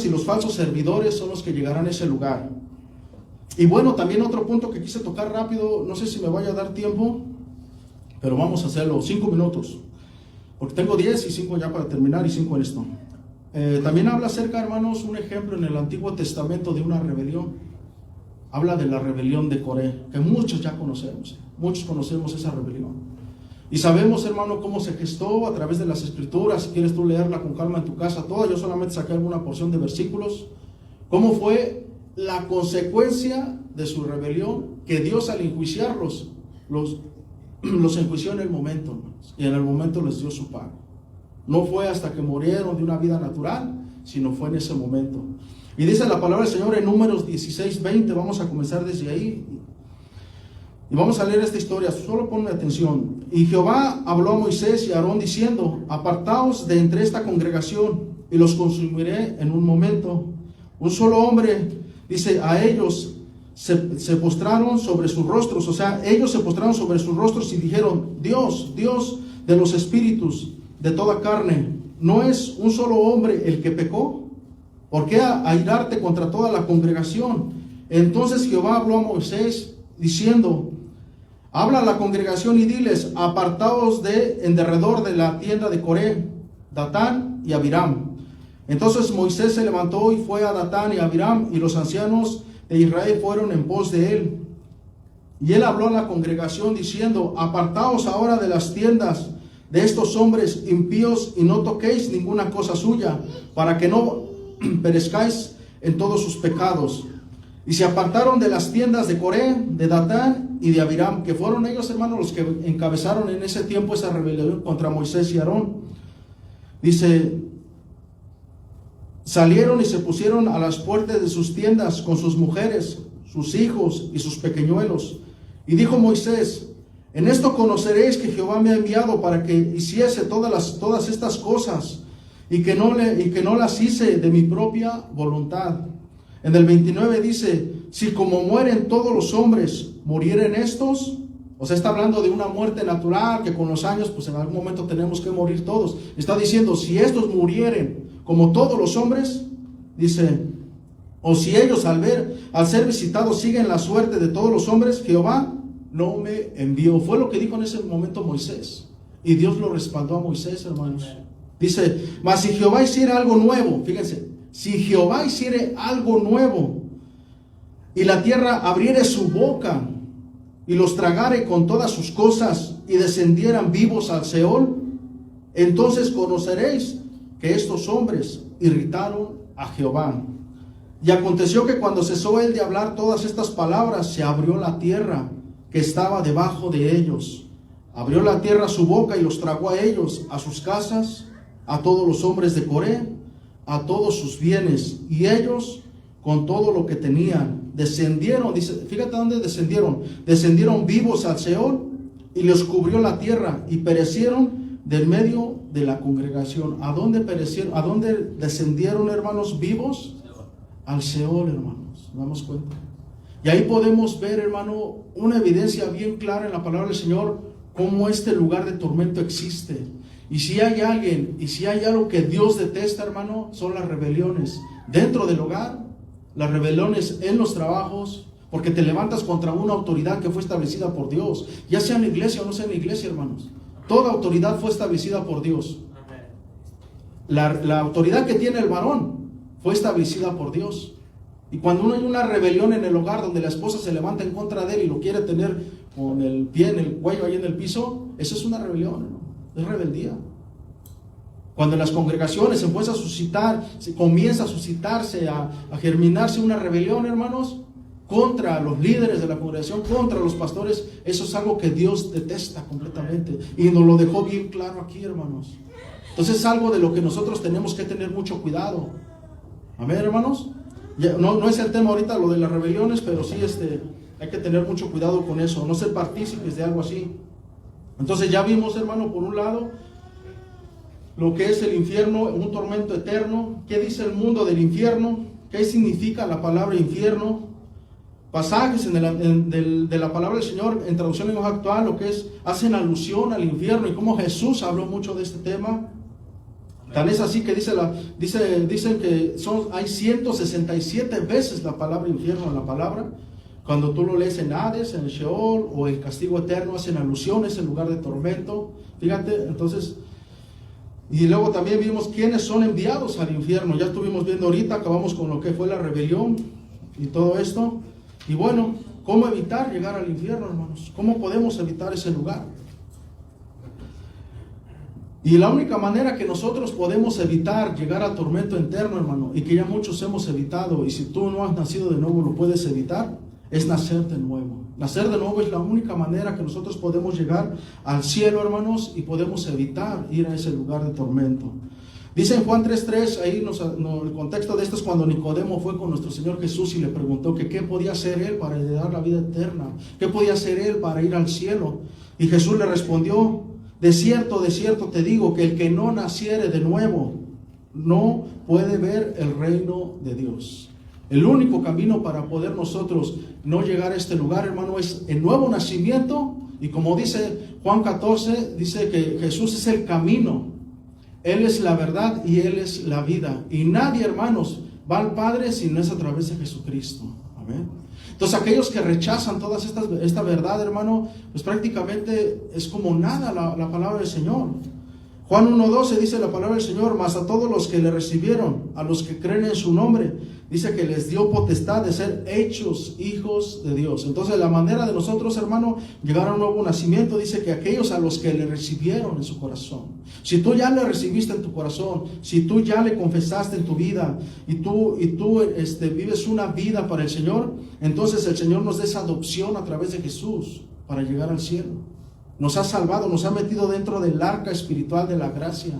y los falsos servidores son los que llegarán a ese lugar. Y bueno, también otro punto que quise tocar rápido, no sé si me vaya a dar tiempo, pero vamos a hacerlo, 5 minutos, porque tengo 10 y 5 ya para terminar y 5 en esto. También habla acerca, hermanos, un ejemplo en el Antiguo Testamento de una rebelión. Habla de la rebelión de Coré, que muchos ya conocemos, muchos conocemos esa rebelión. Y sabemos, hermano, cómo se gestó a través de las Escrituras. Si quieres tú leerla con calma en tu casa toda, yo solamente saqué alguna porción de versículos. Cómo fue la consecuencia de su rebelión, que Dios al enjuiciarlos, los enjuició en el momento, hermanos, y en el momento les dio su pago. No fue hasta que murieron de una vida natural, sino fue en ese momento. Y dice la palabra del Señor en Números 16:20, vamos a comenzar desde ahí. Y vamos a leer esta historia, solo ponme atención. Y Jehová habló a Moisés y a Aarón diciendo, apartaos de entre esta congregación y los consumiré en un momento. Un solo hombre, dice, a ellos se postraron sobre sus rostros, o sea, ellos se postraron sobre sus rostros y dijeron, Dios, Dios de los espíritus, de toda carne, ¿no es un solo hombre el que pecó? ¿Por qué airarte contra toda la congregación? Entonces Jehová habló a Moisés diciendo, habla a la congregación y diles, apartaos en derredor de la tienda de Coré, Datán y Abiram. Entonces Moisés se levantó y fue a Datán y a Abiram, y los ancianos de Israel fueron en pos de él. Y él habló a la congregación diciendo, apartaos ahora de las tiendas de estos hombres impíos y no toquéis ninguna cosa suya, para que no perezcáis en todos sus pecados. Y se apartaron de las tiendas de Coré, de Datán y de Abiram, que fueron ellos, hermanos, los que encabezaron en ese tiempo esa rebelión contra Moisés y Aarón. Dice, salieron y se pusieron a las puertas de sus tiendas con sus mujeres, sus hijos y sus pequeñuelos. Y dijo Moisés, en esto conoceréis que Jehová me ha enviado para que hiciese todas estas cosas y que no las hice de mi propia voluntad. En el 29 dice, si como mueren todos los hombres, murieren estos. O sea, está hablando de una muerte natural, que con los años, pues en algún momento tenemos que morir todos. Está diciendo, si estos murieren como todos los hombres, dice, o si ellos al ser visitados siguen la suerte de todos los hombres, Jehová no me envió. Fue lo que dijo en ese momento Moisés. Y Dios lo respaldó a Moisés, hermanos. Dice, mas si Jehová hiciera algo nuevo, fíjense, si Jehová hiciere algo nuevo y la tierra abriere su boca y los tragare con todas sus cosas y descendieran vivos al Seol, entonces conoceréis que estos hombres irritaron a Jehová. Y aconteció que cuando cesó él de hablar todas estas palabras, se abrió la tierra que estaba debajo de ellos. Abrió la tierra su boca y los tragó a ellos, a sus casas, a todos los hombres de Coré, a todos sus bienes, y ellos con todo lo que tenían descendieron. Dice, fíjate dónde descendieron vivos al Seol, y les cubrió la tierra, y perecieron del medio de la congregación. ¿A dónde perecieron? ¿A dónde descendieron, hermanos, vivos? Al Seol, hermanos. ¿Nos damos cuenta? Y ahí podemos ver, hermano, una evidencia bien clara en la palabra del Señor, cómo este lugar de tormento existe. Y si hay alguien, y si hay algo que Dios detesta, hermano, son las rebeliones dentro del hogar, las rebeliones en los trabajos, porque te levantas contra una autoridad que fue establecida por Dios, ya sea en la iglesia o no sea en la iglesia, hermanos. Toda autoridad fue establecida por Dios. La autoridad que tiene el varón fue establecida por Dios. Y cuando hay una rebelión en el hogar donde la esposa se levanta en contra de él y lo quiere tener con el pie en el cuello ahí en el piso, eso es una rebelión, ¿no? Es rebeldía. Cuando en las congregaciones se comienza a suscitarse, a germinarse una rebelión, hermanos, contra los líderes de la congregación, contra los pastores, eso es algo que Dios detesta completamente. Y nos lo dejó bien claro aquí, hermanos. Entonces es algo de lo que nosotros tenemos que tener mucho cuidado. Amén, hermanos. No es el tema ahorita lo de las rebeliones, pero sí hay que tener mucho cuidado con eso, no ser partícipes de algo así. Entonces ya vimos, hermano, por un lado, lo que es el infierno, un tormento eterno. ¿Qué dice el mundo del infierno? ¿Qué significa la palabra infierno? Pasajes de la palabra del Señor en traducción en lenguaje actual, lo que hacen alusión al infierno y cómo Jesús habló mucho de este tema. Tan es así que dicen que hay 167 veces la palabra infierno en la palabra. Cuando tú lo lees en Hades, en el Sheol o el castigo eterno, hacen alusión a ese lugar de tormento. Fíjate, entonces, y luego también vimos quiénes son enviados al infierno. Ya estuvimos viendo ahorita, acabamos con lo que fue la rebelión y todo esto. Y bueno, ¿cómo evitar llegar al infierno, hermanos? ¿Cómo podemos evitar ese lugar? Y la única manera que nosotros podemos evitar llegar al tormento eterno, hermano, y que ya muchos hemos evitado, y si tú no has nacido de nuevo lo puedes evitar, es nacer de nuevo. Nacer de nuevo es la única manera que nosotros podemos llegar al cielo, hermanos, y podemos evitar ir a ese lugar de tormento. Dice en Juan 3:3, ahí el contexto de esto es cuando Nicodemo fue con nuestro Señor Jesús y le preguntó que qué podía hacer él para heredar la vida eterna, qué podía hacer él para ir al cielo. Y Jesús le respondió, de cierto te digo que el que no naciere de nuevo no puede ver el reino de Dios. El único camino para poder nosotros no llegar a este lugar, hermano, es el nuevo nacimiento. Y como dice Juan 14, dice que Jesús es el camino, Él es la verdad y Él es la vida. Y nadie, hermanos, va al Padre si no es a través de Jesucristo. Amén. Entonces aquellos que rechazan toda esta verdad, hermano, pues prácticamente es como nada la palabra del Señor. Juan 1:12 dice la palabra del Señor: mas a todos los que le recibieron, a los que creen en su nombre, dice que les dio potestad de ser hechos hijos de Dios. Entonces la manera de nosotros, hermano, llegar a un nuevo nacimiento, dice que aquellos a los que le recibieron en su corazón. Si tú ya le recibiste en tu corazón, si tú ya le confesaste en tu vida y tú vives una vida para el Señor, entonces el Señor nos da esa adopción a través de Jesús para llegar al cielo. Nos ha salvado, nos ha metido dentro del arca espiritual de la gracia,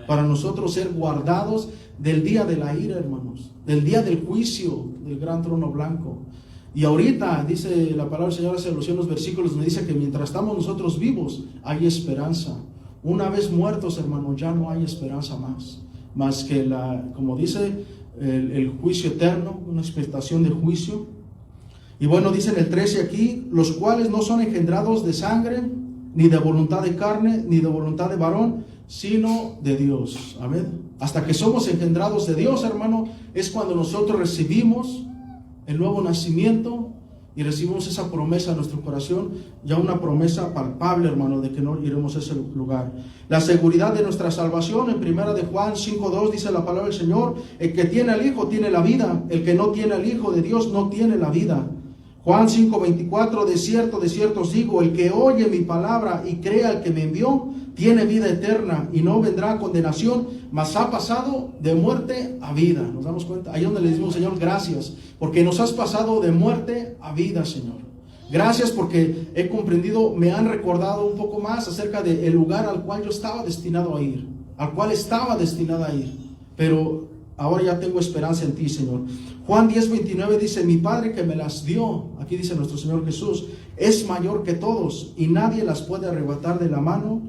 para nosotros ser guardados del día de la ira, hermanos, del día del juicio del gran trono blanco. Y ahorita dice la palabra del Señor, hace alusión a los versículos, me dice que mientras estamos nosotros vivos hay esperanza. Una vez muertos, hermanos, ya no hay esperanza más que como dice, el juicio eterno, una expectación de juicio. Y bueno, dice en el 13 aquí: los cuales no son engendrados de sangre, ni de voluntad de carne, ni de voluntad de varón, sino de Dios. Amén. Hasta que somos engendrados de Dios, hermano, es cuando nosotros recibimos el nuevo nacimiento y recibimos esa promesa en nuestro corazón, ya una promesa palpable, hermano, de que no iremos a ese lugar. La seguridad de nuestra salvación, en 1 de Juan 5:2 dice la palabra del Señor: el que tiene al Hijo tiene la vida, el que no tiene al Hijo de Dios no tiene la vida. Juan 5:24: de cierto os digo, el que oye mi palabra y crea al que me envió, tiene vida eterna y no vendrá a condenación, mas ha pasado de muerte a vida. ¿Nos damos cuenta? Ahí donde le decimos: Señor, gracias, porque nos has pasado de muerte a vida, Señor. Gracias porque he comprendido, me han recordado un poco más acerca del lugar al cual yo estaba destinado a ir, al cual estaba destinado a ir. Pero ahora ya tengo esperanza en ti, Señor. Juan 10:29 dice: mi Padre que me las dio, aquí dice nuestro Señor Jesús, es mayor que todos y nadie las puede arrebatar de la mano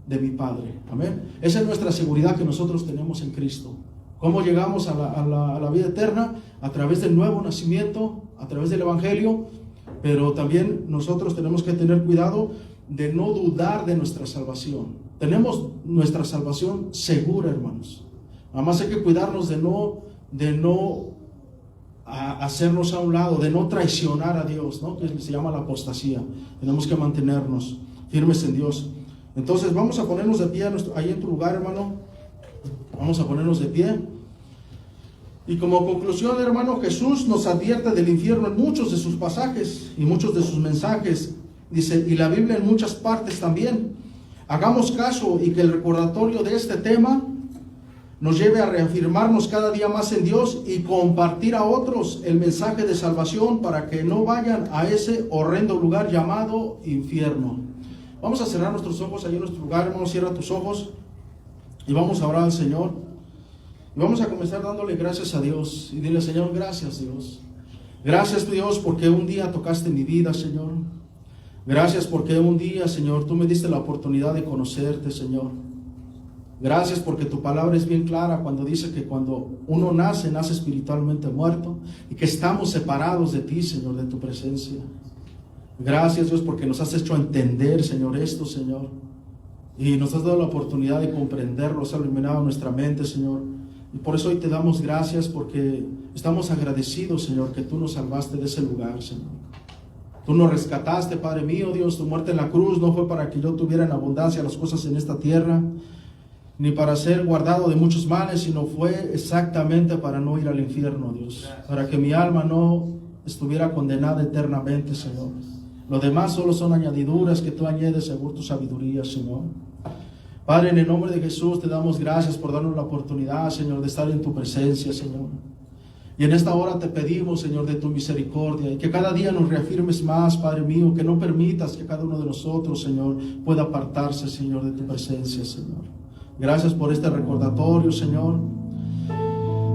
de mi Padre. Amén. Esa es nuestra seguridad que nosotros tenemos en Cristo. ¿Cómo llegamos a la vida eterna? A través del nuevo nacimiento, a través del Evangelio. Pero también nosotros tenemos que tener cuidado de no dudar de nuestra salvación. Tenemos nuestra salvación segura, hermanos. Nada más hay que cuidarnos de no hacernos a un lado, de no traicionar a Dios, ¿no? Que se llama la apostasía. Tenemos que mantenernos firmes en Dios. Entonces vamos a ponernos de pie ahí en tu lugar, hermano. Vamos a ponernos de pie. Y como conclusión, hermano, Jesús nos advierte del infierno en muchos de sus pasajes y muchos de sus mensajes. Dice, y la Biblia en muchas partes también. Hagamos caso y que el recordatorio de este tema nos lleve a reafirmarnos cada día más en Dios y compartir a otros el mensaje de salvación para que no vayan a ese horrendo lugar llamado infierno. Vamos a cerrar nuestros ojos ahí en nuestro lugar, hermano. Cierra tus ojos y vamos a orar al Señor. Y vamos a comenzar dándole gracias a Dios y dile: Señor, gracias, Dios. Gracias, Dios, porque un día tocaste mi vida, Señor. Gracias porque un día, Señor, tú me diste la oportunidad de conocerte, Señor. Gracias porque tu palabra es bien clara cuando dice que cuando uno nace espiritualmente muerto y que estamos separados de ti, Señor, de tu presencia. Gracias, Dios, porque nos has hecho entender, Señor, esto, Señor. Y nos has dado la oportunidad de comprenderlo, has iluminado nuestra mente, Señor. Y por eso hoy te damos gracias porque estamos agradecidos, Señor, que tú nos salvaste de ese lugar, Señor. Tú nos rescataste, Padre mío, Dios. Tu muerte en la cruz no fue para que yo tuviera en abundancia las cosas en esta tierra, ni para ser guardado de muchos males, sino fue exactamente para no ir al infierno, Dios. Para que mi alma no estuviera condenada eternamente, Señor. Lo demás solo son añadiduras que tú añades según tu sabiduría, Señor. Padre, en el nombre de Jesús te damos gracias por darnos la oportunidad, Señor, de estar en tu presencia, Señor. Y en esta hora te pedimos, Señor, de tu misericordia, y que cada día nos reafirmes más, Padre mío, que no permitas que cada uno de nosotros, Señor, pueda apartarse, Señor, de tu presencia, Señor. Gracias por este recordatorio, Señor.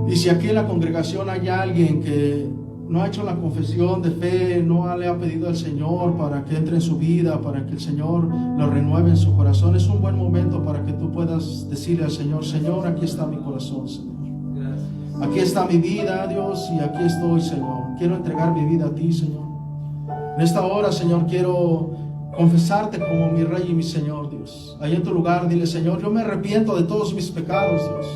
Y si aquí en la congregación hay alguien que no ha hecho la confesión de fe, no le ha pedido al Señor para que entre en su vida, para que el Señor lo renueve en su corazón, es un buen momento para que tú puedas decirle al Señor: Señor, aquí está mi corazón, Señor. Aquí está mi vida, Dios, y aquí estoy, Señor. Quiero entregar mi vida a ti, Señor. En esta hora, Señor, quiero confesarte como mi Rey y mi Señor, Dios. Ahí en tu lugar, dile: Señor, yo me arrepiento de todos mis pecados, Dios.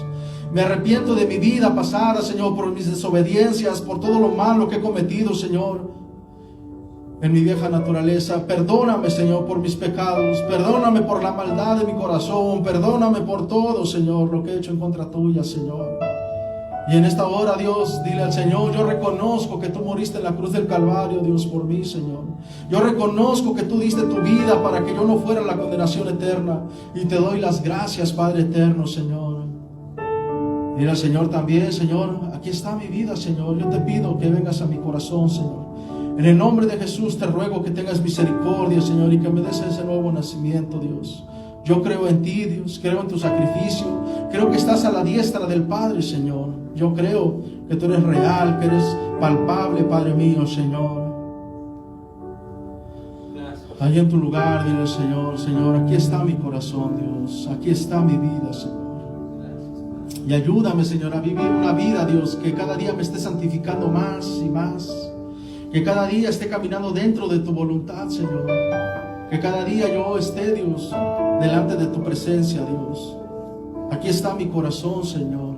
Me arrepiento de mi vida pasada, Señor, por mis desobediencias, por todo lo malo que he cometido, Señor. en mi vieja naturaleza. Perdóname, Señor, por mis pecados. Perdóname por la maldad de mi corazón. Perdóname por todo, Señor, lo que he hecho en contra tuya, Señor. Y en esta hora, Dios, dile al Señor: yo reconozco que tú moriste en la cruz del Calvario, Dios, por mí, Señor. Yo reconozco que tú diste tu vida para que yo no fuera a la condenación eterna. Y te doy las gracias, Padre eterno, Señor. Dile al Señor también: Señor, aquí está mi vida, Señor. Yo te pido que vengas a mi corazón, Señor. En el nombre de Jesús te ruego que tengas misericordia, Señor, y que me des ese nuevo nacimiento, Dios. Yo creo en ti, Dios, creo en tu sacrificio, creo que estás a la diestra del Padre, Señor. Yo creo que tú eres real, que eres palpable, Padre mío, Señor. Allí en tu lugar, dile al Señor: Señor, aquí está mi corazón, Dios, aquí está mi vida, Señor. Y ayúdame, Señor, a vivir una vida, Dios, que cada día me esté santificando más y más. Que cada día esté caminando dentro de tu voluntad, Señor. Que cada día yo esté, Dios, delante de tu presencia, Dios. Aquí está mi corazón, Señor.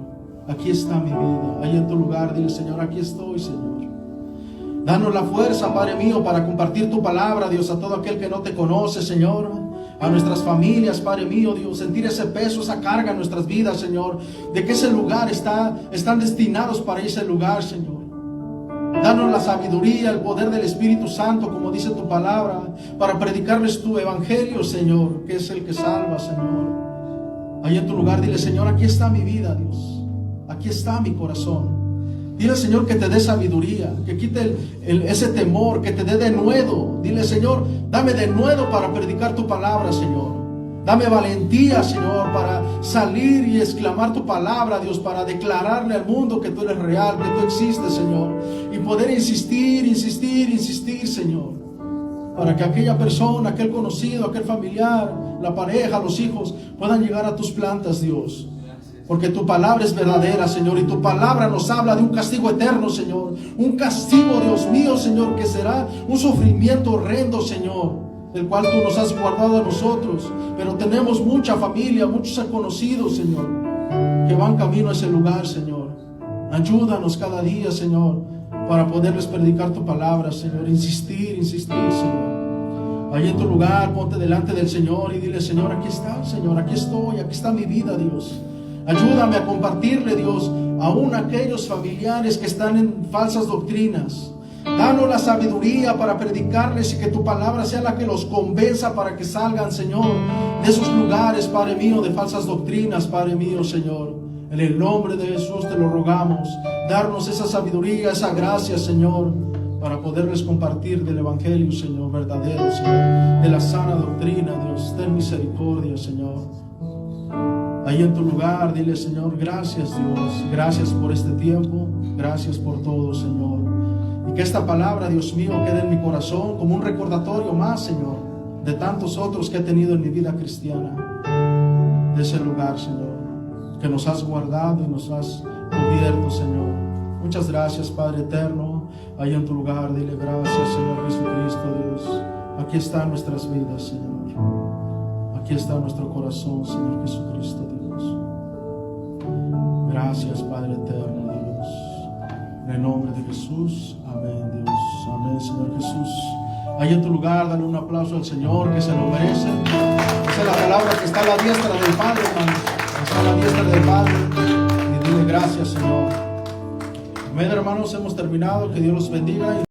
Aquí está mi vida. Ahí en tu lugar, dile: Señor, aquí estoy, Señor. Danos la fuerza, Padre mío, para compartir tu palabra, Dios, a todo aquel que no te conoce, Señor. A nuestras familias, Padre mío, Dios, sentir ese peso, esa carga en nuestras vidas, Señor. De que ese lugar están destinados para ese lugar, Señor. Danos la sabiduría, el poder del Espíritu Santo, como dice tu palabra, para predicarles tu evangelio, Señor, que es el que salva, Señor. Ahí en tu lugar, dile: Señor, aquí está mi vida, Dios. Aquí está mi corazón. Dile, Señor, que te dé sabiduría, que quite ese temor, que te dé denuedo. Dile: Señor, dame denuedo para predicar tu palabra, Señor. Dame valentía, Señor, para salir y exclamar tu palabra, Dios, para declararle al mundo que tú eres real, que tú existes, Señor. Y poder insistir, Señor, para que aquella persona, aquel conocido, aquel familiar, la pareja, los hijos, puedan llegar a tus plantas, Dios. Porque tu palabra es verdadera, Señor, y tu palabra nos habla de un castigo eterno, Señor. Un castigo, Dios mío, Señor, que será un sufrimiento horrendo, Señor, del cual tú nos has guardado a nosotros. Pero tenemos mucha familia, muchos conocidos, Señor, que van camino a ese lugar, Señor. Ayúdanos cada día, Señor, para poderles predicar tu palabra, Señor. Insistir, Señor. Ahí en tu lugar, ponte delante del Señor y dile: Señor, aquí está, Señor, aquí estoy, aquí está mi vida, Dios. Ayúdame a compartirle, Dios, aún a aquellos familiares que están en falsas doctrinas. Danos la sabiduría para predicarles y que tu palabra sea la que los convenza para que salgan, Señor, de esos lugares, Padre mío, de falsas doctrinas, Padre mío, Señor. En el nombre de Jesús te lo rogamos. Darnos esa sabiduría, esa gracia, Señor, para poderles compartir del evangelio, Señor, verdadero, Señor, de la sana doctrina, Dios. Ten misericordia, Señor. Ahí en tu lugar, dile: Señor, gracias, Dios. Gracias por este tiempo. Gracias por todo, Señor. Y que esta palabra, Dios mío, quede en mi corazón como un recordatorio más, Señor, de tantos otros que he tenido en mi vida cristiana. De ese lugar, Señor, que nos has guardado y nos has cubierto, Señor. Muchas gracias, Padre eterno. Ahí en tu lugar, dile: gracias, Señor Jesucristo, Dios. Aquí están nuestras vidas, Señor. Aquí está nuestro corazón, Señor Jesucristo, Dios. Gracias, Padre eterno, Dios. En el nombre de Jesús, amén, Dios. Amén, Señor Jesús. Ahí en tu lugar, dale un aplauso al Señor, que se lo merece. Esa es la palabra que está a la diestra del Padre, hermanos. Está a la diestra del Padre. Y dile: gracias, Señor. Amén, hermanos, hemos terminado. Que Dios los bendiga.